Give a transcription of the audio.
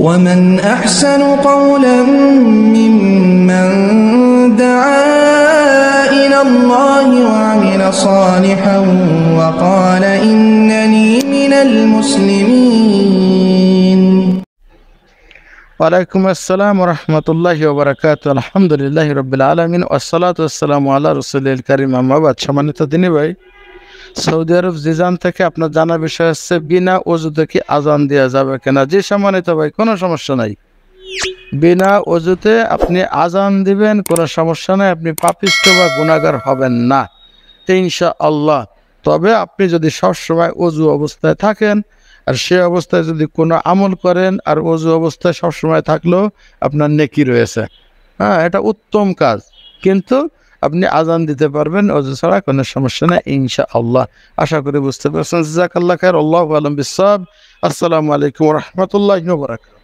ومن أحسن قولا ممن دعا إلى الله وعمل صالحا وقال إنني من المسلمين. ওয়ালাইকুম আসসালাম ওয়া রাহমাতুল্লাহি ওয়া বারাকাতুহু। আলহামদুলিল্লাহি রাব্বিল আলামিন ওয়াস সালাতু ওয়াস সালামু আলা রাসূলিল কারীম, আম্মা বাদ। সম্মানিত দিনী ভাই, সৌদি আরব জিজান থেকে আপনার জানা বিষয় হচ্ছে বিনা ওযুতে কি আজান দেওয়া যাবে কিনা। জি সম্মানিত ভাই, কোনো সমস্যা নাই, বিনা ওযুতে আপনি আজান দিবেন, কোনো সমস্যা নাই, আপনি পাপিষ্ঠ বা গুনাহগার হবেন না ইনশাআল্লাহ। তবে আপনি যদি সবসময় ওযু অবস্থায় থাকেন আর সে অবস্থায় যদি কোনো আমল করেন আর ওযু অবস্থায় সবসময় থাকলেও আপনার নেকি রয়েছে, হ্যাঁ, এটা উত্তম কাজ। কিন্তু আপনি আজান দিতে পারবেন ওযু ছাড়া, কোনো সমস্যা নেই ইনশাআল্লাহ। আশা করি বুঝতে পারছেন। জাযাকাল্লাহু খাইর। আল্লাহু আ'লাম বিস-সাওয়াব। আসসালামু আলাইকুম ওয়া রাহমাতুল্লাহি ওয়া বারাকাতুহু।